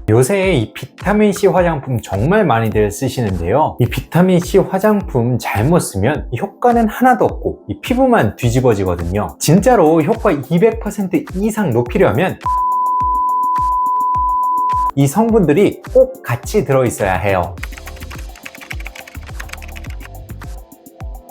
요새 이 비타민C 화장품 정말 많이들 쓰시는데요. 이 비타민C 화장품 잘못 쓰면 효과는 하나도 없고 이 피부만 뒤집어지거든요. 진짜로 효과 200% 이상 높이려면 이 성분들이 꼭 같이 들어있어야 해요.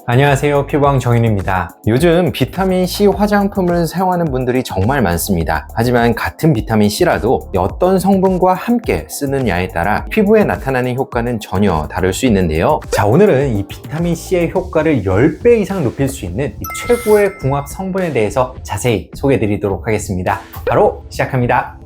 안녕하세요, 피부왕 정윤입니다. 요즘 비타민C 화장품을 사용하는 분들이 정말 많습니다. 하지만 같은 비타민C라도 어떤 성분과 함께 쓰느냐에 따라 피부에 나타나는 효과는 전혀 다를 수 있는데요. 자, 오늘은 이 비타민C의 효과를 10배 이상 높일 수 있는 이 최고의 궁합 성분에 대해서 자세히 소개해 드리도록 하겠습니다. 바로 시작합니다.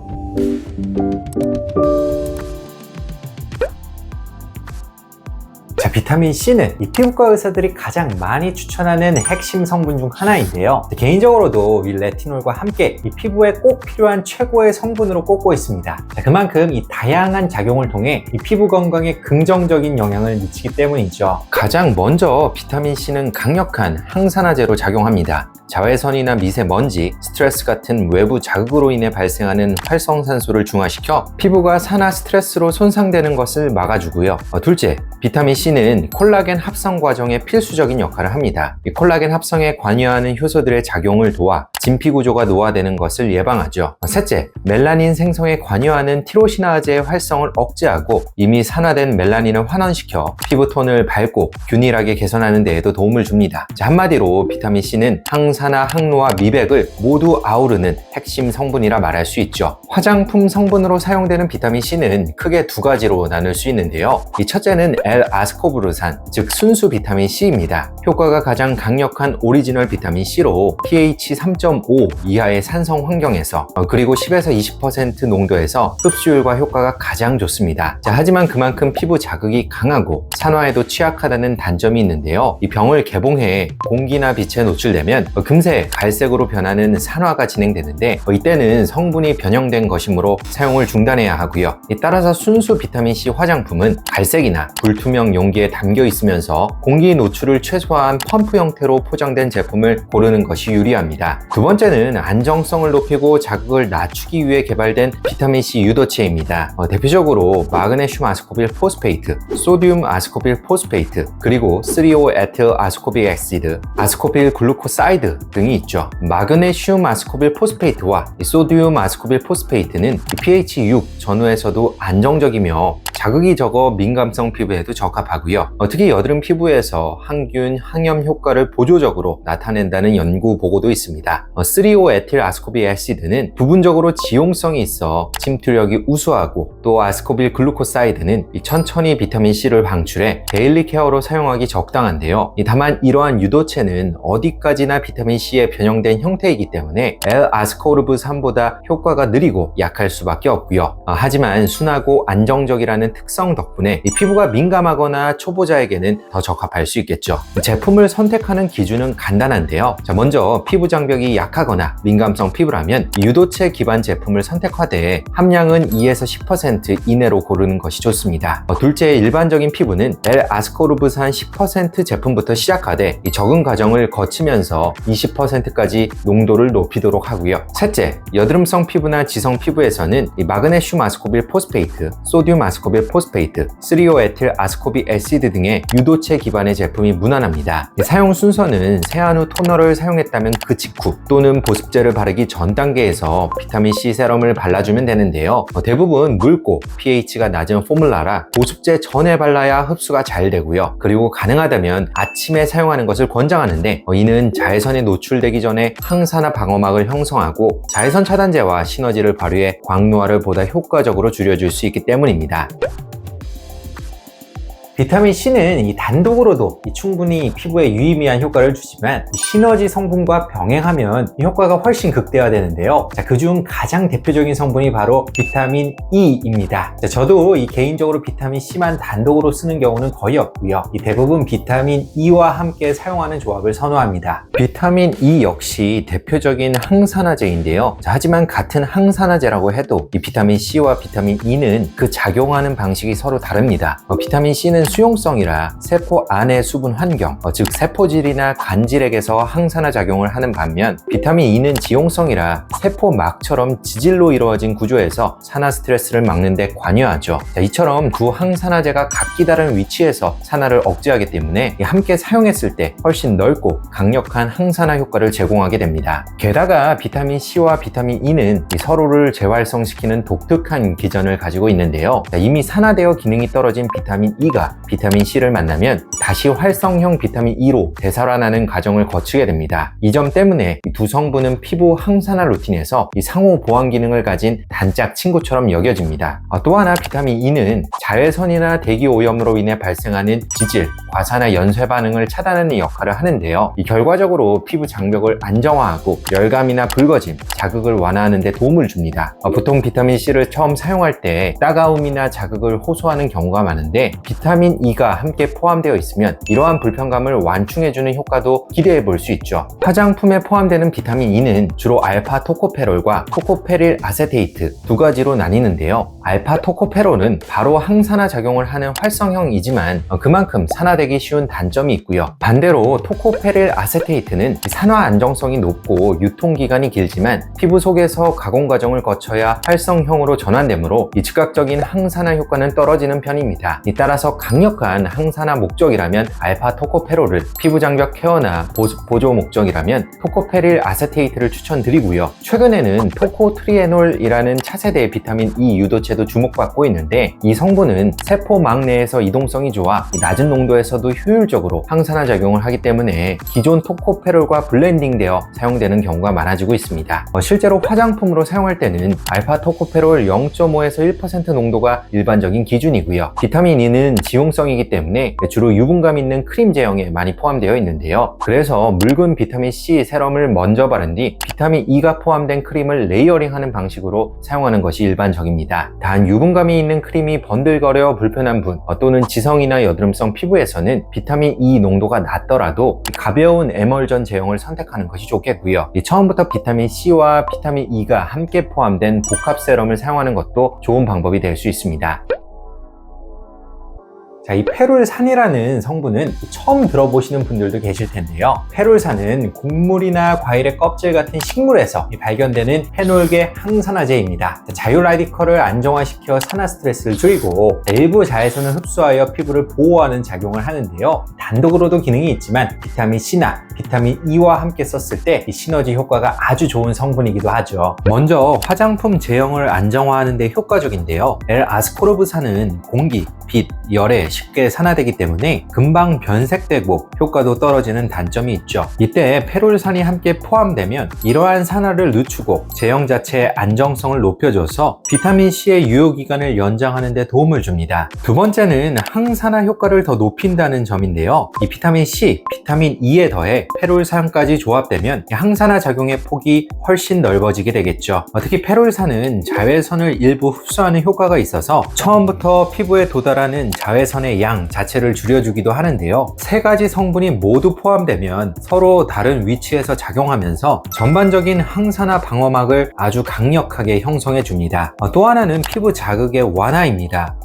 자, 비타민C는 이 피부과 의사들이 가장 많이 추천하는 핵심 성분 중 하나인데요. 개인적으로도 이 레티놀과 함께 이 피부에 꼭 필요한 최고의 성분으로 꼽고 있습니다. 자, 그만큼 이 다양한 작용을 통해 이 피부 건강에 긍정적인 영향을 미치기 때문이죠. 가장 먼저 비타민C는 강력한 항산화제로 작용합니다. 자외선이나 미세먼지, 스트레스 같은 외부 자극으로 인해 발생하는 활성산소를 중화시켜 피부가 산화 스트레스로 손상되는 것을 막아주고요. 둘째, 비타민C는 콜라겐 합성 과정에 필수적인 역할을 합니다. 이 콜라겐 합성에 관여하는 효소들의 작용을 도와 진피 구조가 노화되는 것을 예방하죠. 셋째, 멜라닌 생성에 관여하는 티로시나아제의 활성을 억제하고 이미 산화된 멜라닌을 환원시켜 피부톤을 밝고 균일하게 개선하는 데에도 도움을 줍니다. 자, 한마디로 비타민C는 항산화, 항노화, 미백을 모두 아우르는 핵심 성분이라 말할 수 있죠. 화장품 성분으로 사용되는 비타민C는 크게 두 가지로 나눌 수 있는데요. 이 첫째는 L-아스코브르산, 즉 순수 비타민C입니다. 효과가 가장 강력한 오리지널 비타민C로 pH 3.5 이하의 산성 환경에서 그리고 10에서 20% 농도에서 흡수율과 효과가 가장 좋습니다. 자, 하지만 그만큼 피부 자극이 강하고 산화에도 취약하다는 단점이 있는데요. 이 병을 개봉해 공기나 빛에 노출되면 금세 갈색으로 변하는 산화가 진행되는데 이때는 성분이 변형된 것이므로 사용을 중단해야 하고요. 따라서 순수 비타민C 화장품은 갈색이나 불투명 용기에 담겨 있으면서 공기 노출을 최소화한 펌프 형태로 포장된 제품을 고르는 것이 유리합니다. 두 번째는 안정성을 높이고 자극을 낮추기 위해 개발된 비타민C 유도체입니다. 대표적으로 마그네슘 아스코빌 포스페이트, 소듐 아스코빌 포스페이트, 그리고 3,5-에틸 아스코빅 액시드, 아스코빌 글루코사이드 등이 있죠. 마그네슘 아스코빌 포스페이트와 소듐 아스코빌 포스페이트는 pH 6 전후에서도 안정적이며 자극이 적어 민감성 피부에도 적합하고요. 특히 여드름 피부에서 항균, 항염 효과를 보조적으로 나타낸다는 연구 보고도 있습니다. 3,5-에틸 아스코빅 액시드는 부분적으로 지용성이 있어 침투력이 우수하고 또 아스코빌 글루코사이드는 천천히 비타민C를 방출해 데일리 케어로 사용하기 적당한데요. 다만 이러한 유도체는 어디까지나 비타민C에 변형된 형태이기 때문에 L-아스코르브산보다 효과가 느리고 약할 수밖에 없고요. 하지만 순하고 안정적이라는 특성 덕분에 이 피부가 민감하거나 초보자에게는 더 적합할 수 있겠죠. 제품을 선택하는 기준은 간단한데요. 자, 먼저 피부 장벽이 약하거나 민감성 피부라면 유도체 기반 제품을 선택하되 함량은 2에서 10% 이내로 고르는 것이 좋습니다. 둘째, 일반적인 피부는 L-아스코르브산 10% 제품부터 시작하되 이 적응 과정을 거치면서 20%까지 농도를 높이도록 하고요. 셋째, 여드름성 피부나 지성 피부에서는 이 마그네슘 아스코빌 포스페이트, 소듐 아스코빌 포스페이트, 3,5-에틸 아스코빅 액시드 등의 유도체 기반의 제품이 무난합니다. 사용 순서는 세안 후 토너를 사용했다면 그 직후 또는 보습제를 바르기 전 단계에서 비타민C 세럼을 발라주면 되는데요. 대부분 묽고 pH가 낮은 포뮬라라 보습제 전에 발라야 흡수가 잘 되고요. 그리고 가능하다면 아침에 사용하는 것을 권장하는데 이는 자외선에 노출되기 전에 항산화 방어막을 형성하고 자외선 차단제와 시너지를 발휘해 광노화를 보다 효과적으로 줄여줄 수 있기 때문입니다. 비타민C는 이 단독으로도 충분히 피부에 유의미한 효과를 주지만 시너지 성분과 병행하면 이 효과가 훨씬 극대화되는데요. 자, 그중 가장 대표적인 성분이 바로 비타민 E입니다. 자, 저도 개인적으로 비타민C만 단독으로 쓰는 경우는 거의 없고요. 대부분 비타민 E와 함께 사용하는 조합을 선호합니다. 비타민 E 역시 대표적인 항산화제인데요. 자, 하지만 같은 항산화제라고 해도 이 비타민 C와 비타민 E는 그 작용하는 방식이 서로 다릅니다. 비타민 C는 수용성이라 세포 안의 수분 환경, 즉 세포질이나 간질액에서 항산화 작용을 하는 반면 비타민 E는 지용성이라 세포막처럼 지질로 이루어진 구조에서 산화 스트레스를 막는 데 관여하죠. 이처럼 두 항산화제가 각기 다른 위치에서 산화를 억제하기 때문에 함께 사용했을 때 훨씬 넓고 강력한 항산화 효과를 제공하게 됩니다. 게다가 비타민 C와 비타민 E는 서로를 재활성시키는 독특한 기전을 가지고 있는데요. 이미 산화되어 기능이 떨어진 비타민 E가 비타민 C를 만나면 다시 활성형 비타민 E로 되살아나는 과정을 거치게 됩니다. 이 점 때문에 두 성분은 피부 항산화 루틴에서 상호 보완 기능을 가진 단짝 친구처럼 여겨집니다. 또 하나 비타민 E는 자외선이나 대기 오염으로 인해 발생하는 지질, 과산화 연쇄 반응을 차단하는 역할을 하는데요. 결과적으로 피부 장벽을 안정화하고 열감이나 붉어짐, 자극을 완화하는 데 도움을 줍니다. 보통 비타민 C를 처음 사용할 때 따가움이나 자극을 호소하는 경우가 많은데 비타민 E가 함께 포함되어 있으면 이러한 불편감을 완충해주는 효과도 기대해 볼 수 있죠. 화장품에 포함되는 비타민 E는 주로 알파 토코페롤과 토코페릴 아세테이트 두 가지로 나뉘는데요. 알파 토코페롤은 바로 항산화 작용을 하는 활성형이지만 그만큼 산화되기 쉬운 단점이 있고요. 반대로 토코페릴 아세테이트는 산화 안정성이 높고 유통기간이 길지만 피부 속에서 가공 과정을 거쳐야 활성형으로 전환되므로 즉각적인 항산화 효과는 떨어지는 편입니다. 따라서 강력한 항산화 목적이라면 알파 토코페롤을, 피부 장벽 케어나 보조 목적이라면 토코페릴 아세테이트를 추천드리고요. 최근에는 토코트리에놀이라는 차세대 비타민 E 유도체도 주목받고 있는데 이 성분은 세포막 내에서 이동성이 좋아 낮은 농도에서도 효율적으로 항산화 작용을 하기 때문에 기존 토코페롤과 블렌딩되어 사용되는 경우가 많아지고 있습니다. 실제로 화장품으로 사용할 때는 알파 토코페롤 0.5에서 1% 농도가 일반적인 기준이고요. 비타민 E는 지용성이기 때문에 주로 유분감 있는 크림 제형에 많이 포함되어 있는데요. 그래서 묽은 비타민 C 세럼을 먼저 바른 뒤 비타민 E가 포함된 크림을 레이어링하는 방식으로 사용하는 것이 일반적입니다. 단 유분감이 있는 크림이 번들거려 불편한 분 또는 지성이나 여드름성 피부에서는 비타민 E 농도가 낮더라도 가벼운 에멀전 제형을 선택하는 것이 좋겠고요. 처음부터 비타민 C와 비타민 E가 함께 포함된 복합 세럼을 사용하는 것도 좋은 방법이 될 수 있습니다. 이 페룰산이라는 성분은 처음 들어보시는 분들도 계실 텐데요. 페룰산은 곡물이나 과일의 껍질 같은 식물에서 발견되는 페놀계 항산화제입니다. 자유 라디컬을 안정화시켜 산화 스트레스를 줄이고 일부 자외선을 흡수하여 피부를 보호하는 작용을 하는데요. 단독으로도 기능이 있지만 비타민 C나 비타민 E와 함께 썼을 때 이 시너지 효과가 아주 좋은 성분이기도 하죠. 먼저 화장품 제형을 안정화하는 데 효과적인데요. L-아스코르브산은 공기, 빛, 열에 쉽게 산화되기 때문에 금방 변색되고 효과도 떨어지는 단점이 있죠. 이때 페룰산이 함께 포함되면 이러한 산화를 늦추고 제형 자체의 안정성을 높여줘서 비타민C의 유효기간을 연장하는 데 도움을 줍니다. 두 번째는 항산화 효과를 더 높인다는 점인데요. 이 비타민C, 비타민 E에 더해 페룰산까지 조합되면 항산화 작용의 폭이 훨씬 넓어지게 되겠죠. 특히 페룰산은 자외선을 일부 흡수하는 효과가 있어서 처음부터 피부에 도달하는 자외선의 양 자체를 줄여주기도 하는데요. 세 가지 성분이 모두 포함되면 서로 다른 위치에서 작용하면서 전반적인 항산화 방어막을 아주 강력하게 형성해 줍니다. 또 하나는 피부 자극의 완화입니다.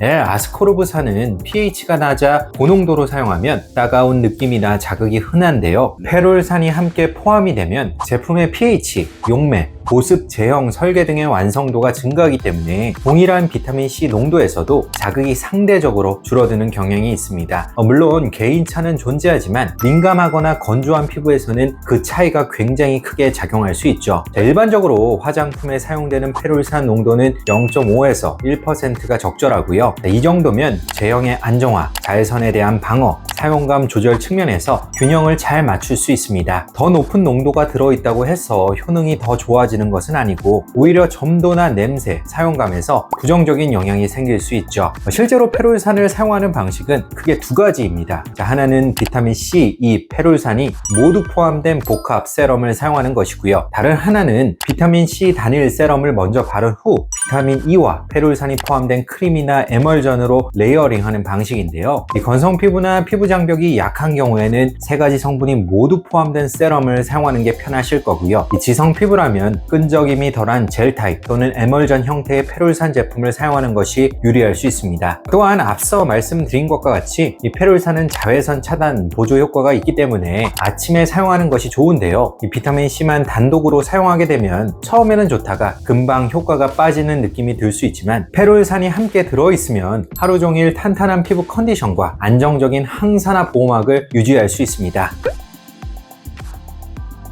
L-아스코르브산은 pH가 낮아 고농도로 사용하면 따가운 느낌이나 자극이 흔한데요. 페룰산이 함께 포함이 되면 제품의 pH, 용매, 보습, 제형, 설계 등의 완성도가 증가하기 때문에 동일한 비타민C 농도에서도 자극이 상대적으로 줄어드는 경향이 있습니다. 물론 개인차는 존재하지만 민감하거나 건조한 피부에서는 그 차이가 굉장히 크게 작용할 수 있죠. 일반적으로 화장품에 사용되는 페룰산 농도는 0.5에서 1%가 적절하고요. 이 정도면 제형의 안정화, 자외선에 대한 방어, 사용감 조절 측면에서 균형을 잘 맞출 수 있습니다. 더 높은 농도가 들어있다고 해서 효능이 더 좋아지는 것은 아니고 오히려 점도나 냄새, 사용감에서 부정적인 영향이 생길 수 있죠. 실제로 페룰산을 사용하는 방식은 크게 두 가지입니다. 하나는 비타민C, E, 페룰산이 모두 포함된 복합 세럼을 사용하는 것이고요. 다른 하나는 비타민C 단일 세럼을 먼저 바른 후 비타민 E와 페룰산이 포함된 크림이나 에멀전으로 레이어링하는 방식인데요. 이 건성 피부나 피부 장벽이 약한 경우에는 세 가지 성분이 모두 포함된 세럼을 사용하는 게 편하실 거고요. 이 지성 피부라면 끈적임이 덜한 젤 타입 또는 에멀전 형태의 페룰산 제품을 사용하는 것이 유리할 수 있습니다. 또한 앞서 말씀드린 것과 같이 이 페룰산은 자외선 차단 보조 효과가 있기 때문에 아침에 사용하는 것이 좋은데요. 이 비타민C만 단독으로 사용하게 되면 처음에는 좋다가 금방 효과가 빠지는 느낌이 들 수 있지만 페룰산이 함께 들어있으면 하루 종일 탄탄한 피부 컨디션과 안정적인 항산화 보호막을 유지할 수 있습니다.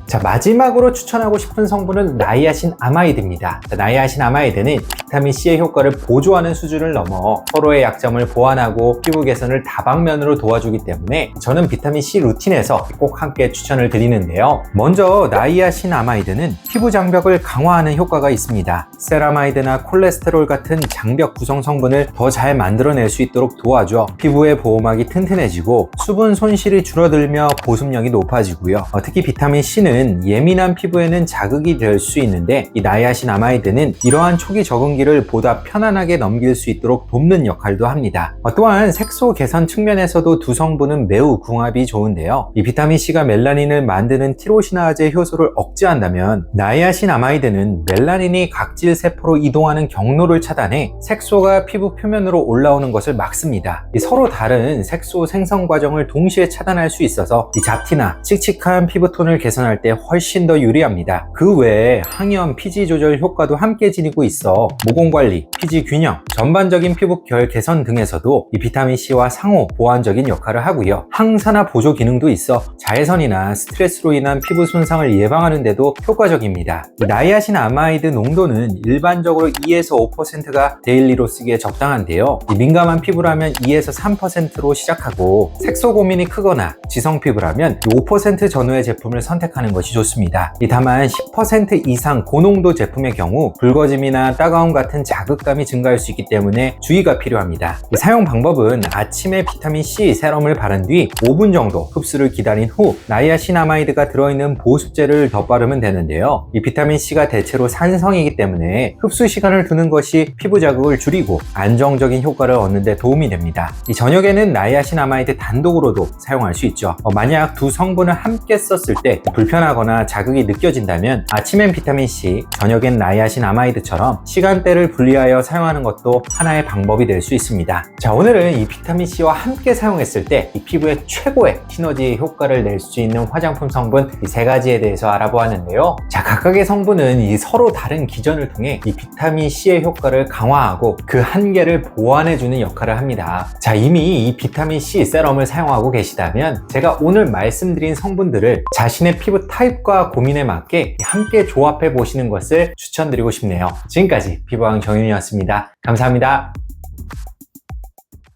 자, 마지막으로 추천하고 싶은 성분은 나이아신 아마이드입니다. 나이아신 아마이드는 비타민C의 효과를 보조하는 수준을 넘어 서로의 약점을 보완하고 피부 개선을 다방면으로 도와주기 때문에 저는 비타민C 루틴에서 꼭 함께 추천을 드리는데요. 먼저 나이아신 아마이드는 피부 장벽을 강화하는 효과가 있습니다. 세라마이드나 콜레스테롤 같은 장벽 구성 성분을 더 잘 만들어낼 수 있도록 도와줘 피부의 보호막이 튼튼해지고 수분 손실이 줄어들며 보습력이 높아지고요. 특히 비타민C는 예민한 피부에는 자극이 될 수 있는데 이 나이아신 아마이드는 이러한 초기 적응기를 보다 편안하게 넘길 수 있도록 돕는 역할도 합니다. 또한 색소 개선 측면에서도 두 성분은 매우 궁합이 좋은데요. 이 비타민C가 멜라닌을 만드는 티로시나제 효소를 억제한다면 나이아신 아마이드는 멜라닌이 각질 세포로 이동하는 경로를 차단해 색소가 피부 표면으로 올라오는 것을 막습니다. 서로 다른 색소 생성 과정을 동시에 차단할 수 있어서 이 잡티나 칙칙한 피부톤을 개선할 때 훨씬 더 유리합니다. 그 외에 항염, 피지 조절 효과도 함께 지니고 있어 모공관리, 피지 균형, 전반적인 피부 결 개선 등에서도 이 비타민C와 상호 보완적인 역할을 하고요. 항산화 보조 기능도 있어 자외선이나 스트레스로 인한 피부 손상을 예방하는 데도 효과적입니다. 나이아신 아마이드 농도는 일반적으로 2에서 5%가 데일리로 쓰기에 적당한데요. 민감한 피부라면 2에서 3%로 시작하고 색소 고민이 크거나 지성 피부라면 5% 전후의 제품을 선택하는 것이 좋습니다. 다만 10% 이상 고농도 제품의 경우 붉어짐이나 따가움 같은 자극감이 증가할 수 있기 때문에 주의가 필요합니다. 사용 방법은 아침에 비타민C 세럼을 바른 뒤 5분 정도 흡수를 기다린 후 나이아신아마이드가 들어있는 보습제를 덧바르면 되는데요. 이 비타민C가 대체로 산성이기 때문에 흡수 시간을 두는 것이 피부 자극을 줄이고 안정적인 효과를 얻는 데 도움이 됩니다. 저녁에는 나이아신아마이드 단독으로도 사용할 수 있죠. 만약 두 성분을 함께 썼을 때 불편하거나 자극이 느껴진다면 아침엔 비타민C, 저녁엔 나이아신아마이드처럼 시간대를 분리하여 사용하는 것도 하나의 방법이 될 수 있습니다. 자, 오늘은 이 비타민C와 함께 사용했을 때 이 피부에 최고의 시너지 효과를 낼 수 있는 화장품 성분 이 세 가지에 대해서 알아보았는데요. 자, 각각의 성분은 이 서로 다른 기전을 통해 이 비타민C의 효과를 강화하고 그 한계를 보완해주는 역할을 합니다. 자, 이미 이 비타민C 세럼을 사용하고 계시다면 제가 오늘 말씀드린 성분들을 자신의 피부 타입과 고민에 맞게 함께 조합해 보시는 것을 추천드리고 싶네요. 지금까지 피부왕 정윤이었습니다. 감사합니다.